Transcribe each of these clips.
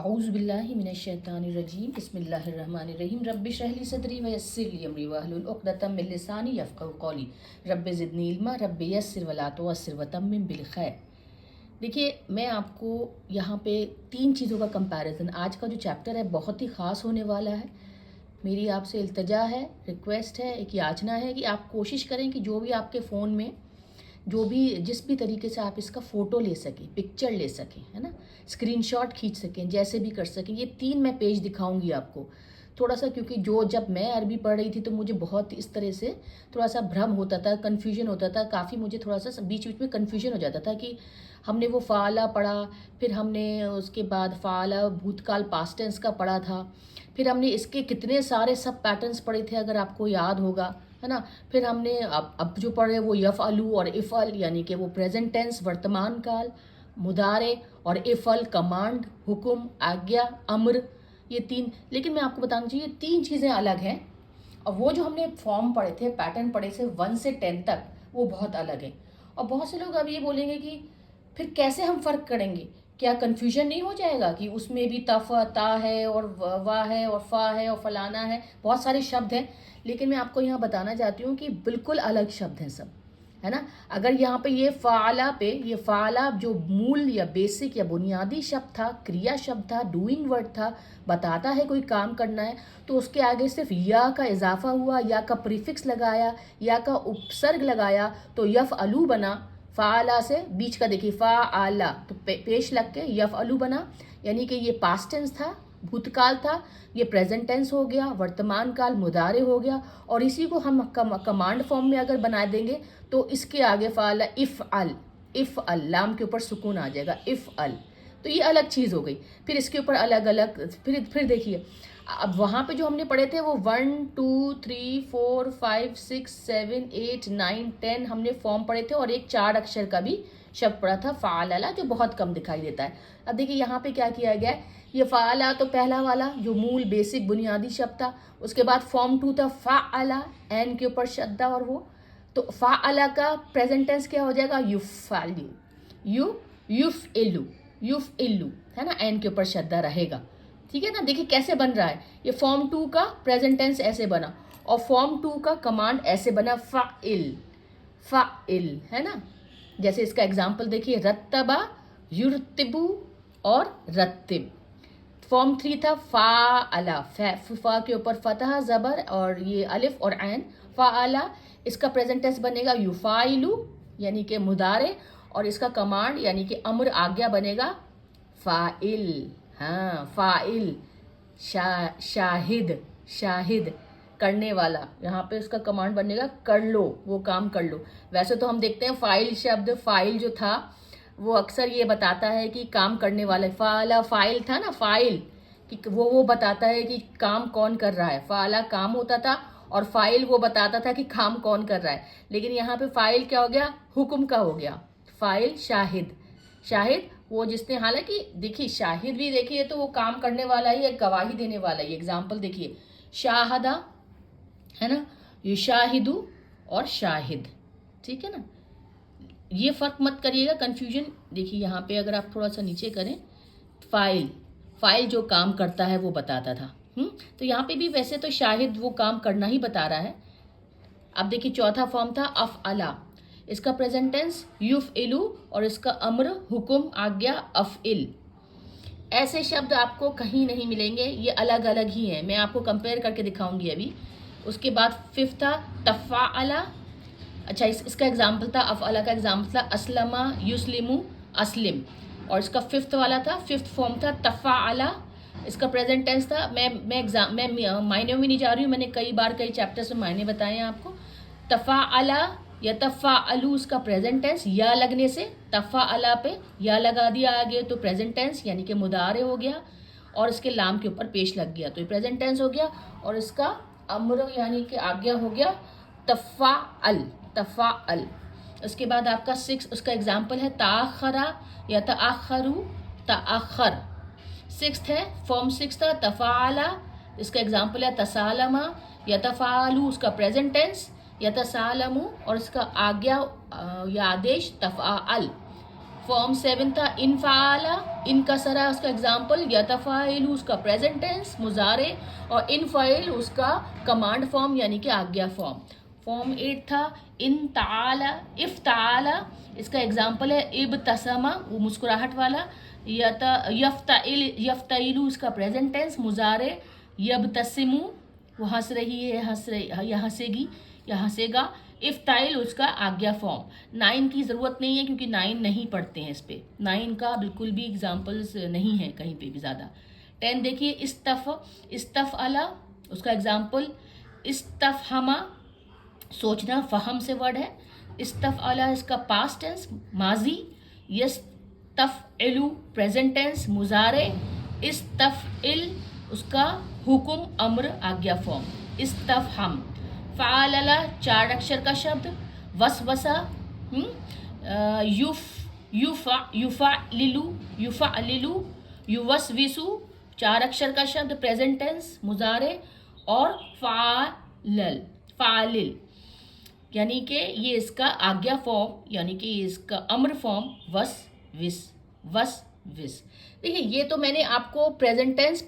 औज़ुबिल्लाहि मिनश्शैतानिर्रजीम बिस्मिल्लाहिर्रहमानिर्रहीम रब्बि इश्रह ली सदरी व यस्सिर ली अमरी वहलुल उक़दतम मिन लिसानी यफ़क़हू क़ौली रब्बि ज़िदनी इल्मा रब्बि यस्सिर वला तुअस्सिर वतम्मिम बिल खैर। देखिए, मैं आपको यहाँ पे 3 चीज़ों का कंपैरिज़न, आज का जो चैप्टर है बहुत ही ख़ास होने वाला है। मेरी आपसे इल्तिजा है, रिक्वेस्ट है, एक याचना है कि आप कोशिश करें कि जो भी आपके फ़ोन में जो भी जिस भी तरीके से आप इसका फ़ोटो ले सकें, पिक्चर ले सकें, है ना, स्क्रीनशॉट खींच सकें, जैसे भी कर सकें। ये 3 मैं पेज दिखाऊंगी आपको। थोड़ा सा, क्योंकि जब मैं अरबी पढ़ रही थी तो मुझे बहुत इस तरह से थोड़ा सा भ्रम होता था, कन्फ्यूजन होता था, काफ़ी मुझे थोड़ा सा बीच बीच में कन्फ्यूजन हो जाता था कि हमने वो फ़ाला पढ़ा, फिर हमने उसके बाद फ़ाला भूतकाल पास्ट टेंस का पढ़ा था, फिर हमने इसके कितने सारे सब पैटर्न्स पढ़े थे अगर आपको याद होगा, है ना। फिर हमने अब जो पढ़े वो यफ़अलू और इफ़अल, यानी कि वो प्रेजेंट टेंस वर्तमान काल, मुदारे, और इफ़अल कमांड, हुक्म, आज्ञा, अम्र, ये 3। लेकिन मैं आपको बताना चाहिए 3 चीज़ें अलग हैं, और वो जो हमने फॉर्म पढ़े थे, पैटर्न पढ़े थे 1 से 10 तक, वो बहुत अलग है। और बहुत से लोग अब ये बोलेंगे कि फिर कैसे हम फ़र्क करेंगे, क्या कन्फ्यूजन नहीं हो जाएगा कि उसमें भी तफ ता है और वा है और फ़ा है और फलाना है, बहुत सारे शब्द हैं। लेकिन मैं आपको यहाँ बताना चाहती हूँ कि बिल्कुल अलग शब्द हैं सब, है ना। अगर यहाँ पे ये फ़ाला जो मूल या बेसिक या बुनियादी शब्द था, क्रिया शब्द था, डूइंग वर्ड था, बताता है कोई काम करना है, तो उसके आगे सिर्फ या का इजाफा हुआ, या का प्रीफिक्स लगाया, या का उपसर्ग लगाया, तो यफ़अलू बना। फ़ाला से बीच का देखिए फ़ाआला, तो पेश लग के यफ़अलू बना, यानी कि ये पास्ट टेंस था, भूतकाल था, ये प्रेजेंट टेंस हो गया, वर्तमान काल मुदारे हो गया। और इसी को हम कमांड फॉर्म में अगर बना देंगे तो इसके आगे फ़ाला इफ़अल लाम के ऊपर सुकून आ जाएगा, इफ़अल, तो ये अलग चीज़ हो गई। फिर इसके ऊपर अलग अलग, फिर देखिए, अब वहाँ पे जो हमने पढ़े थे वो 1 2 3 4 5 6 7 8 9 10 हमने फॉर्म पढ़े थे, और एक 4 अक्षर का भी शब्द पढ़ा था फ़ाअला, जो बहुत कम दिखाई देता है। अब देखिए यहाँ पे क्या किया गया है, ये फ़ाअला तो पहला वाला जो मूल बेसिक बुनियादी शब्द था, उसके बाद फॉर्म 2 था फ़ाअला, एन के ऊपर शद्दा, और वो तो फ़ाअला का प्रेजेंट टेंस क्या हो जाएगा, युफ़अलू, युफ़इलू, है ना, एन के ऊपर शद्दा रहेगा, ठीक है ना। देखिए कैसे बन रहा है, ये फॉर्म 2 का प्रेजेंट टेंस ऐसे बना, और फॉर्म 2 का कमांड ऐसे बना, फ़ाइल, है ना। जैसे इसका एग्जाम्पल देखिए, रत्तबा, युरतिबू और रत्तिब। फॉर्म 3 था फ़ाअला, फ़ा के ऊपर फतह ज़बर और ये अलिफ और ऐन, फ़ाअला, इसका प्रेजेंट टेंस बनेगा युफ़ाइलू, यानी कि मुदारे, और इसका कमांड यानी कि अम्र, आज्ञा बनेगा फ़ाइल। हाँ, फ़ाइल, शाहिद करने वाला, यहाँ पे उसका कमांड बनेगा कर लो, वो काम कर लो। वैसे तो हम देखते हैं फ़ाइल शब्द, फ़ाइल जो था वो अक्सर ये बताता है कि काम करने वाला, फ़ाला फ़ाइल था ना, फ़ाइल कि वो बताता है कि काम कौन कर रहा है, फ़ाला काम होता था, और फ़ाइल वो बताता था कि काम कौन कर रहा है। लेकिन यहाँ पे फ़ाइल क्या हो गया, हुक्म का हो गया। फ़ाइल शाहिद वो जिसने, हालांकि देखिए शाहिद भी देखिए तो वो काम करने वाला ही है, गवाही देने वाला ही। एग्जाम्पल देखिए, शाहदा, है ना, ये शाहिदू और शाहिद, ठीक है ना। ये फ़र्क मत करिएगा, कन्फ्यूजन। देखिए यहाँ पे अगर आप थोड़ा सा नीचे करें, फ़ाइल जो काम करता है वो बताता था, तो यहाँ पे भी वैसे तो शाहिद वो काम करना ही बता रहा है। अब देखिए चौथा फॉर्म था अफ़अला, इसका प्रेजेंट टेंस युफ़इलू, और इसका अम्र, हुक्म, आज्ञा अफ़इल। ऐसे शब्द आपको कहीं नहीं मिलेंगे, ये अलग अलग ही हैं, मैं आपको कंपेयर करके दिखाऊंगी अभी। उसके बाद 5th था तफ़अला, अच्छा इसका एग्जाम्पल था, अफ़अला का एग्जाम्पल था असलमा युस्लिमु, अस्लिम, और इसका 5th वाला था, 5th फॉर्म था तफ़अला, इसका प्रेजेंट टेंस था। मैं मायने में नहीं जा रही हूँ, मैंने कई बार कई चैप्टर्स में मायने बताए हैं आपको। तफ़अला या तफ़अलू, उसका प्रेजेंट टेंस, या लगने से तफ़अला पे या लगा दिया आगे तो प्रेजेंट टेंस यानी कि मुदारे हो गया, और इसके लाम के ऊपर पेश लग गया तो ये प्रेजेंट टेंस हो गया, और इसका अम्र यानी कि आज्ञा हो गया तफ़अल। उसके बाद आपका 6 उसका एग्जाम्पल है ताखरा या ताखरू, ताखर। 6th है, फॉर्म 6 था तफ़अला, इसका एग्जाम्पल है तसालमा या तफ़ालू, उसका प्रेजेंट टेंस या तसालमू, और इसका आज्ञा या आदेश तफ़अल। फॉर्म 7 था इनफाला, इनकसरा उसका एग्जाम्पल, यतफ़ाइलु उसका प्रेजेंट टेंस मुजारे, और इनफ़ाइल उसका कमांड फॉर्म यानी कि आज्ञा फॉर्म। फॉर्म 8 था इनताला, इफ्ताला, इसका एग्जाम्पल है इब्तसमा, वो मुस्कुराहट वाला, यफ्ताइल, यफ्ताइलु इसका प्रेजेंट टेंस मुजारे, यब्तसिमु वो हंस रही है, हंस रही या हंसेगी या हंसेगा, इफ्ताइल उसका आज्ञा फॉर्म। 9 की ज़रूरत नहीं है क्योंकि 9 नहीं पढ़ते हैं इस पे, 9 का बिल्कुल भी एग्जाम्पल्स नहीं है कहीं पे भी ज़्यादा। 10 देखिए इस्तफ़ अला उसका एग्जाम्पल, इस्तफ़हमा सोचना, फहम से वर्ड है, इस्तफ़ अला इसका पास्ट टेंस माजी, यस्तफ़इलु प्रेजेंट टेंस मुजारे, इस्तफ़इल उसका हुकुम अम्र आज्ञा फॉर्म, इस्तफ़हम। फ़अलला 4 अक्षर का शब्द, वसवसा, युफ़अलिलु, युवस्विसु 4 अक्षर का शब्द प्रेजेंट टेंस मुजारे, और फ़ालिल यानी कि ये इसका आज्ञा फॉर्म यानी कि इसका अम्र फॉर्म वस विस। देखिए ये तो मैंने आपको present tense,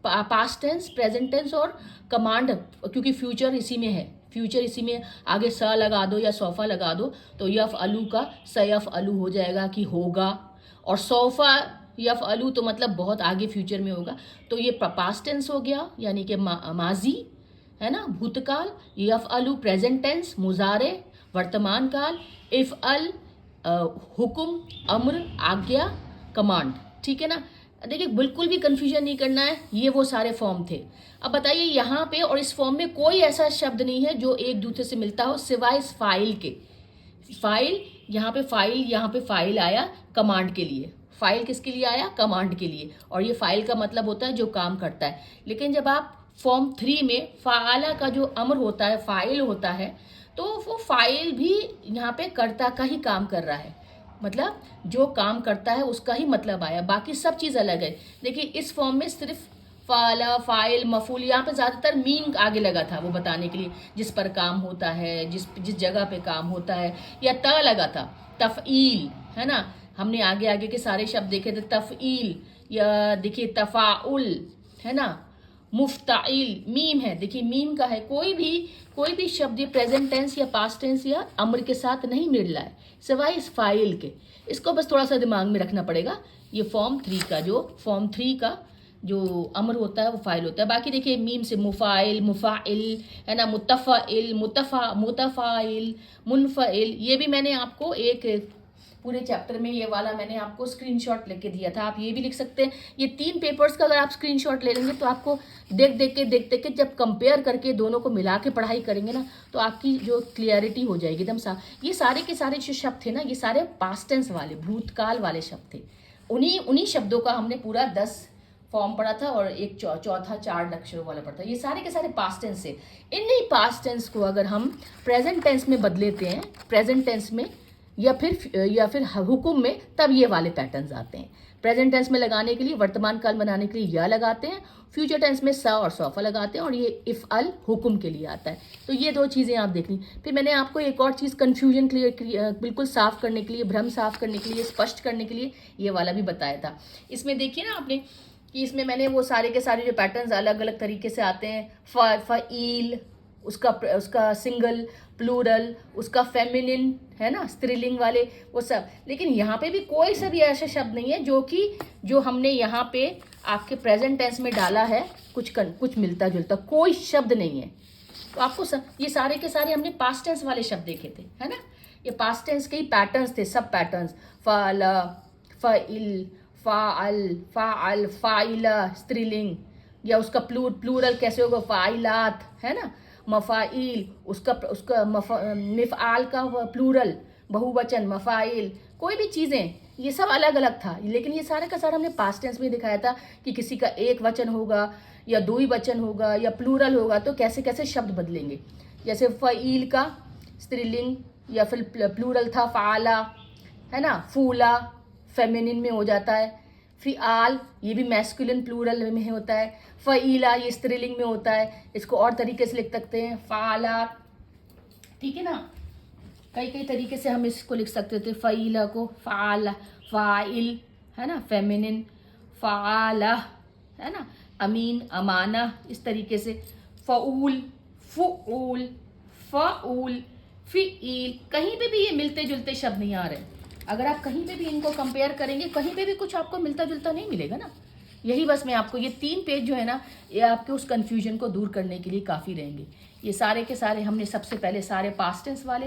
past tense, present tense और कमांड, क्योंकि फ्यूचर इसी में है, फ्यूचर इसी में, आगे स लगा दो या सोफ़ा लगा दो तो यफ़ अलू का सयफ़ अलू हो जाएगा कि होगा, और सोफ़ा यफ़ अलू तो मतलब बहुत आगे फ्यूचर में होगा। तो ये पास्ट टेंस हो गया यानी कि माजी है ना, भूतकाल, यफ़ अलू प्रेजेंट टेंस मुजारे वर्तमान काल, इफ़ अल हुक्म अम्र आज्ञा कमांड। ठीक है ना। देखिए बिल्कुल भी कंफ्यूजन नहीं करना है, ये वो सारे फॉर्म थे। अब बताइए यहाँ पे और इस फॉर्म में कोई ऐसा शब्द नहीं है जो एक दूसरे से मिलता हो सिवाय इस फाइल के। फाइल यहाँ पे फाइल आया कमांड के लिए, फाइल किसके लिए आया, कमांड के लिए, और ये फाइल का मतलब होता है जो काम करता है। लेकिन जब आप फॉर्म 3 में फ़ाला का जो अमर होता है, फाइल होता है, तो वो फाइल भी यहाँ पे कर्ता का ही काम कर रहा है, मतलब जो काम करता है उसका ही मतलब आया, बाकी सब चीज़ अलग है। देखिए इस फॉर्म में सिर्फ फ़ाला, फाइल, मफूल, यहाँ पे ज़्यादातर मीन आगे लगा था वो बताने के लिए, जिस पर काम होता है, जिस जगह पे काम होता है, या त लगा था, तफ़ईल है ना। हमने आगे आगे के सारे शब्द देखे थे, तफ़ईल, या देखिए तफ़ाउल है ना, मुफ्ताइल, मीम है, देखिए मीम का है। कोई भी शब्द ये प्रेजेंट टेंस या पास्ट टेंस या अम्र के साथ नहीं मिल रहा है सिवाय इस फाइल के। इसको बस थोड़ा सा दिमाग में रखना पड़ेगा। ये फॉर्म 3 का जो अम्र होता है वो फाइल होता है। बाकी देखिए मीम से मुफ़ाइल, मुफ़ाइल है ना, मुतफ़ाइल, मुतफ़ाइल, मुनफ़ाइल, ये भी मैंने आपको एक पूरे चैप्टर में ये वाला मैंने आपको स्क्रीनशॉट लेके दिया था। आप ये भी लिख सकते हैं। ये 3 पेपर्स का अगर आप स्क्रीनशॉट ले लेंगे तो आपको देख के जब कंपेयर करके दोनों को मिला के पढ़ाई करेंगे ना तो आपकी जो क्लियरिटी हो जाएगी एकदम साफ। ये सारे के सारे जो शब्द थे ना, ये सारे पास्ट टेंस वाले, भूतकाल वाले शब्द थे। उन्हीं शब्दों का हमने पूरा 10 फॉर्म पढ़ा था और एक चौथा 4 अक्षरों वाला पढ़ा था। ये सारे के सारे पास्ट टेंस से। इन्हीं पास्ट टेंस को अगर हम प्रेजेंट टेंस में बदलेते हैं, प्रेजेंट टेंस में या फिर हुकुम में, तब ये वाले पैटर्न्स आते हैं। प्रेजेंट टेंस में लगाने के लिए, वर्तमान काल बनाने के लिए या लगाते हैं, फ्यूचर टेंस में सा और सौफा लगाते हैं, और ये इफ़ अल हुकुम के लिए आता है। तो ये 2 चीज़ें आप देख ली। फिर मैंने आपको एक और चीज़ कन्फ्यूजन बिल्कुल साफ करने के लिए, भ्रम साफ करने के लिए, स्पष्ट करने के लिए ये वाला भी बताया था। इसमें देखिए ना आपने कि इसमें मैंने वो सारे के सारे जो पैटर्न्स अलग अलग तरीके से आते हैं। फ़ईल उसका सिंगल, प्लूरल, उसका फेमिनिन है ना, स्त्रीलिंग वाले वो सब। लेकिन यहाँ पे भी कोई सा भी ऐसा शब्द नहीं है जो हमने यहाँ पे आपके प्रेजेंट टेंस में डाला है कुछ मिलता जुलता, कोई शब्द नहीं है। तो आपको ये सारे के सारे हमने पास्ट टेंस वाले शब्द देखे थे, है ना। ये पास्ट टेंस के ही पैटर्न्स थे, सब पैटर्न्स, फ़अला, फ़इल, फ़ाअल, फ़ाअल, फ़ाइला स्त्रीलिंग, या उसका प्लूरल कैसे होगा, फ़ाइलात है ना, मफ़ाइल, उसका मिफ़आल का प्लूरल बहुवचन मफ़ाइल, कोई भी चीज़ें ये सब अलग अलग था। लेकिन ये सारे का सारा हमने पास्ट टेंस में दिखाया था कि किसी का एक वचन होगा या 2 ही वचन होगा या प्लूरल होगा तो कैसे कैसे शब्द बदलेंगे। जैसे फ़ईल का स्त्रीलिंग या फिर प्लूरल था फ़ाला है ना, फूला फेमिनिन में हो जाता है, फ़िआल ये भी मैस्कुलिन प्लूरल में होता है, फ़ईला ये स्त्रीलिंग में होता है। इसको और तरीके से लिख सकते हैं, फ़ाला, ठीक है ना। कई तरीके से हम इसको लिख सकते थे, फ़ईला को फ़ाला, फ़ाइल है ना, फेमिनिन, फ़ाला है ना, अमीन, अमाना, इस तरीके से फ़ऊल, फ़ुऊल, फ़ाऊल, फ़िईल। कहीं पे भी ये मिलते जुलते शब्द नहीं आ रहे। अगर आप कहीं पे भी इनको कंपेयर करेंगे, कहीं पे भी कुछ आपको मिलता जुलता नहीं मिलेगा ना। यही बस मैं आपको ये 3 पेज जो है ना, ये आपके उस कन्फ्यूजन को दूर करने के लिए काफ़ी रहेंगे। ये सारे के सारे हमने सबसे पहले सारे पास्ट टेंस वाले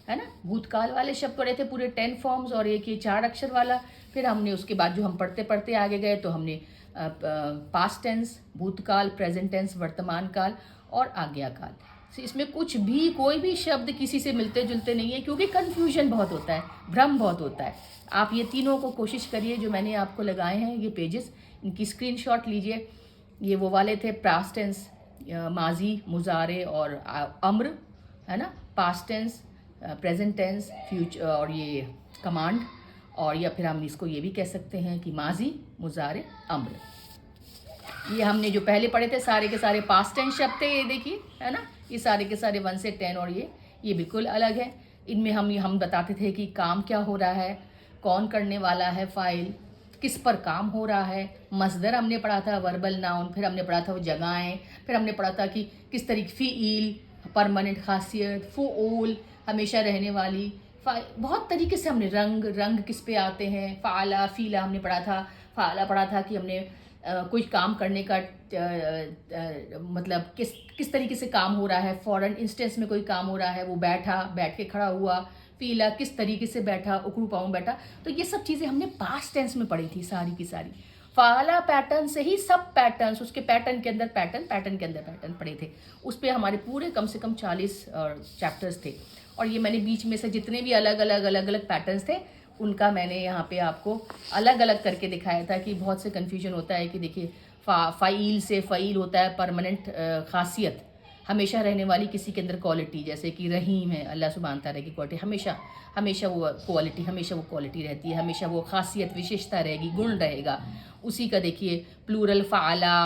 है ना, भूतकाल वाले शब्द पढ़े थे पूरे 10 फॉर्म्स, और एक ये 4 अक्षर वाला। फिर हमने उसके बाद जो हम पढ़ते पढ़ते आगे गए तो हमने पास्ट टेंस, भूतकाल, प्रेजेंट टेंस, वर्तमान काल और आज्ञाकाल। इसमें कुछ भी कोई भी शब्द किसी से मिलते जुलते नहीं है, क्योंकि कन्फ्यूजन बहुत होता है, भ्रम बहुत होता है। आप ये तीनों को कोशिश करिए, जो मैंने आपको लगाए हैं ये पेजेस, इनकी स्क्रीनशॉट लीजिए। ये वो वाले थे पास्ट टेंस, माजी, मुजारे और अम्र है ना, past tense, present tense, future और ये कमांड, और या फिर हम इसको ये भी कह सकते हैं कि माजी, मुजारे, अम्र। ये हमने जो पहले पढ़े थे सारे के सारे पास्ट टेंस शब्द थे, ये देखिए है ना, ये सारे के सारे 1 से 10, और ये बिल्कुल अलग है। इनमें हम बताते थे कि काम क्या हो रहा है, कौन करने वाला है, फाइल किस पर काम हो रहा है, मसदर हमने पढ़ा था, वर्बल नाउन, फिर हमने पढ़ा था वो जगहें, फिर हमने पढ़ा था कि किस तरीके फ़ील, परमानेंट खासियत, फ़ूल हमेशा रहने वाली, बहुत तरीके से हमने रंग किस पे आते हैं, फ़ाला फ़ीला हमने पढ़ा था। फ़ाला पढ़ा था कि हमने कोई काम करने का मतलब किस तरीके से काम हो रहा है, फॉरेन इंस्टेंस में कोई काम हो रहा है, वो बैठ के खड़ा हुआ, फ़ीला किस तरीके से बैठा, उकड़ू पाऊँ बैठा। तो ये सब चीज़ें हमने पास्ट टेंस में पढ़ी थी सारी की सारी। फ़ाला पैटर्न से ही सब पैटर्न्स, उसके पैटर्न के अंदर पैटर्न के अंदर पैटर्न पढ़े थे। उस पर हमारे पूरे कम से कम 40 चैप्टर्स थे, और ये मैंने बीच में से जितने भी अलग अलग पैटर्न्स थे उनका मैंने यहाँ पे आपको अलग अलग करके दिखाया था, कि बहुत से कन्फ्यूजन होता है कि देखिए फ़ाइल से फ़ाइल होता है परमानेंट खासियत, हमेशा रहने वाली किसी के अंदर क्वालिटी, जैसे कि रहीम है, अल्लाह सुब्हान तआला की क्वालिटी, हमेशा वो क्वालिटी रहती है, हमेशा वो खासियत विशेषता रहेगी, गुण रहेगा। उसी का देखिए प्लूरल फ़ाला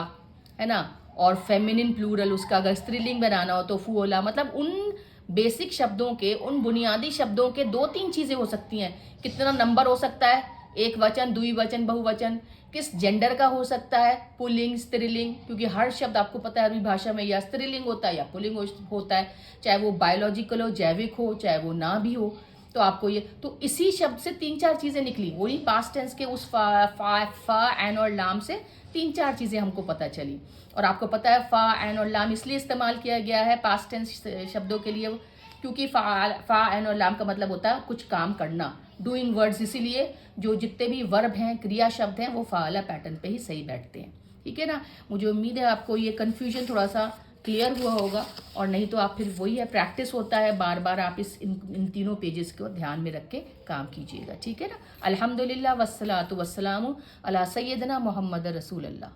है ना, और फेमिनिन प्लूरल, उसका अगर स्त्रीलिंग बनाना हो तो फ़ुओला। मतलब उन बेसिक शब्दों के, उन बुनियादी शब्दों के 2-3 चीज़ें हो सकती हैं। कितना नंबर हो सकता है, एक वचन, द्विवचन, बहुवचन, किस जेंडर का हो सकता है, पुल्लिंग, स्त्रीलिंग, क्योंकि हर शब्द आपको पता है अरबी भाषा में या स्त्रीलिंग होता है या पुल्लिंग होता है, चाहे वो बायोलॉजिकल हो, जैविक हो, चाहे वो ना भी हो। तो आपको ये, तो इसी शब्द से 3-4 चीज़ें निकली, वही पास्ट टेंस के उस फा एन और लाम से 3-4 चीज़ें हमको पता चली। और आपको पता है फ़ा एन और लाम इसलिए इस्तेमाल किया गया है पास्ट टेंस शब्दों के लिए, क्योंकि फ़ा एन और लाम का मतलब होता है कुछ काम करना, डूइंग वर्ड्स, इसीलिए जो जितने भी वर्ब हैं, क्रिया शब्द हैं, वो फ़ाला पैटर्न पे ही सही बैठते हैं। ठीक है ना। मुझे उम्मीद है आपको ये कन्फ्यूजन थोड़ा सा क्लियर हुआ होगा, और नहीं तो आप फिर वही है, प्रैक्टिस होता है, बार बार आप इन तीनों पेजेस को ध्यान में रख के काम कीजिएगा। ठीक है ना। अल्हम्दुलिल्लाह वस्सलातु वस्सलामु अला सय्यदना मोहम्मद रसूलुल्लाह।